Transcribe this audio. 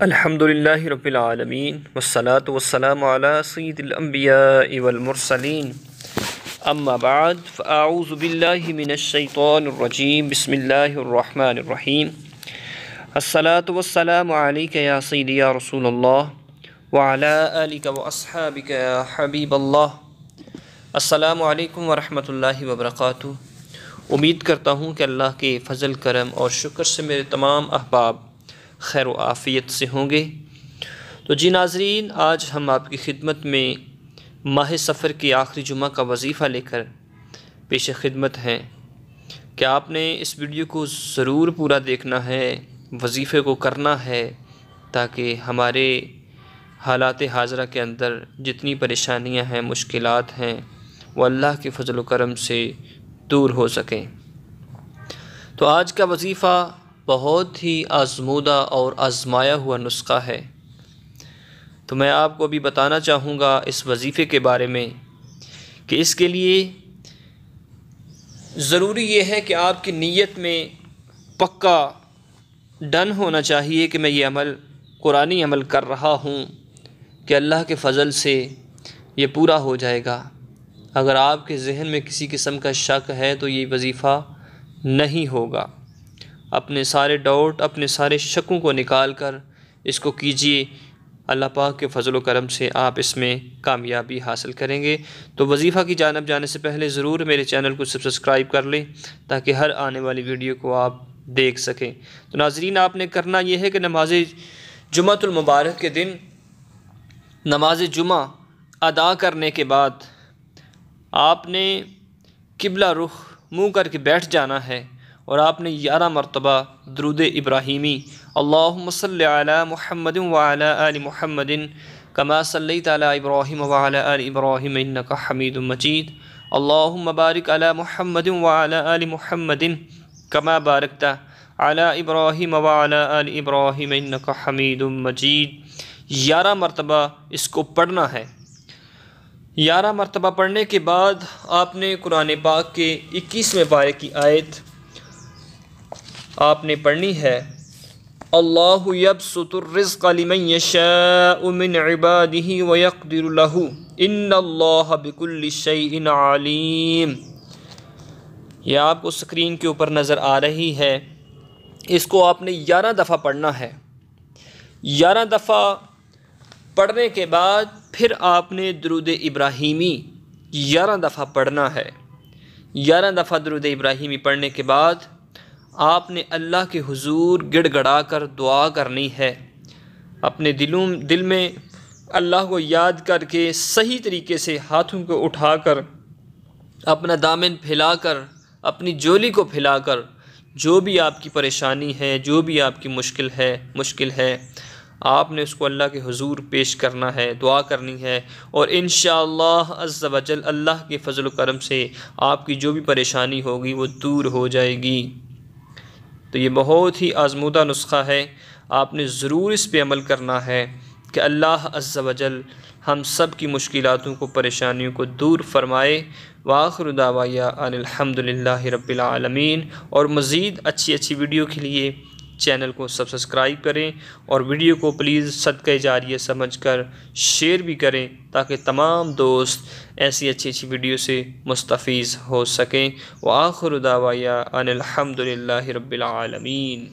الحمدللہ رب العالمین والصلاة والسلام علی سید الانبیاء والمرسلین اما بعد فاعوذ باللہ من الشیطان الرجیم بسم اللہ الرحمن الرحیم الصلاة والسلام علیک یا سیدی یا رسول اللہ وعلی آلک واصحابک یا حبیب اللہ۔ السلام علیکم ورحمۃ اللہ وبرکاتہ۔ امید کرتا ہوں کہ اللہ کے فضل کرم اور شکر سے میرے تمام احباب خیر و عافیت سے ہوں گے۔ تو جی ناظرین، آج ہم آپ کی خدمت میں ماہ سفر کے آخری جمعہ کا وظیفہ لے کر پیش خدمت ہیں کہ آپ نے اس ویڈیو کو ضرور پورا دیکھنا ہے، وظیفے کو کرنا ہے، تاکہ ہمارے حالات حاضرہ کے اندر جتنی پریشانیاں ہیں، مشکلات ہیں، وہ اللہ کے فضل و کرم سے دور ہو سکیں۔ تو آج کا وظیفہ بہت ہی آزمودہ اور آزمایا ہوا نسخہ ہے۔ تو میں آپ کو ابھی بتانا چاہوں گا اس وظیفے کے بارے میں کہ اس کے لیے ضروری یہ ہے کہ آپ کی نیت میں پکا ڈن ہونا چاہیے کہ میں یہ عمل قرآنی عمل کر رہا ہوں کہ اللہ کے فضل سے یہ پورا ہو جائے گا۔ اگر آپ کے ذہن میں کسی قسم کا شک ہے تو یہ وظیفہ نہیں ہوگا۔ اپنے سارے ڈاؤٹ، اپنے سارے شکوں کو نکال کر اس کو کیجئے، اللہ پاک کے فضل و کرم سے آپ اس میں کامیابی حاصل کریں گے۔ تو وظیفہ کی جانب جانے سے پہلے ضرور میرے چینل کو سبسکرائب کر لیں تاکہ ہر آنے والی ویڈیو کو آپ دیکھ سکیں۔ تو ناظرین، آپ نے کرنا یہ ہے کہ نماز جمعۃ المبارک کے دن نماز جمعہ ادا کرنے کے بعد آپ نے قبلہ رخ منہ کر کے بیٹھ جانا ہے اور آپ نے 11 مرتبہ درود ابراہیمی اللہم صلی علی محمد وعلی آل محمد کما صلیت علی ابراہیم وعلی آل ابراہیم انک حمید مجید اللہم بارک علی محمد وعلی آل محمد کما بارکت علی ابراہیم وعلی آل ابراہیم انک حمید مجید۔ 11 مرتبہ اس کو پڑھنا ہے۔ 11 مرتبہ پڑھنے کے بعد آپ نے قرآن پاک کے 21ویں پارے کی آیت آپ نے پڑھنی ہے، اللہ یبسط الرزق لمن یشاء من عبادہ ویقدر لہ ان اللہ بکل شیء علیم۔ یہ آپ کو سکرین کے اوپر نظر آ رہی ہے۔ اس کو آپ نے 11 دفعہ پڑھنا ہے۔ 11 دفعہ پڑھنے کے بعد پھر آپ نے درود ابراہیمی 11 دفعہ پڑھنا ہے۔ 11 دفعہ درود ابراہیمی پڑھنے کے بعد آپ نے اللہ کے حضور گڑ گڑا کر دعا کرنی ہے۔ اپنے دل میں اللہ کو یاد کر کے صحیح طریقے سے ہاتھوں کو اٹھا کر، اپنا دامن پھیلا کر، اپنی جولی کو پھیلا کر، جو بھی آپ کی پریشانی ہے، جو بھی آپ کی مشکل ہے، آپ نے اس کو اللہ کے حضور پیش کرنا ہے، دعا کرنی ہے، اور انشاءاللہ عز و جل اللہ کے فضل و کرم سے آپ کی جو بھی پریشانی ہوگی وہ دور ہو جائے گی۔ تو یہ بہت ہی آزمودہ نسخہ ہے، آپ نے ضرور اس پہ عمل کرنا ہے کہ اللہ عز و جل ہم سب کی مشکلاتوں کو، پریشانیوں کو دور فرمائے۔ وآخر دعوانا ان الحمدللہ رب العالمین۔ اور مزید اچھی ویڈیو کے لیے چینل کو سبسکرائب کریں اور ویڈیو کو پلیز صدقہ جاریہ سمجھ کر شیئر بھی کریں تاکہ تمام دوست ایسی اچھی ویڈیو سے مستفیض ہو سکیں۔ وآخر دعوانا ان الحمدللہ رب العالمین۔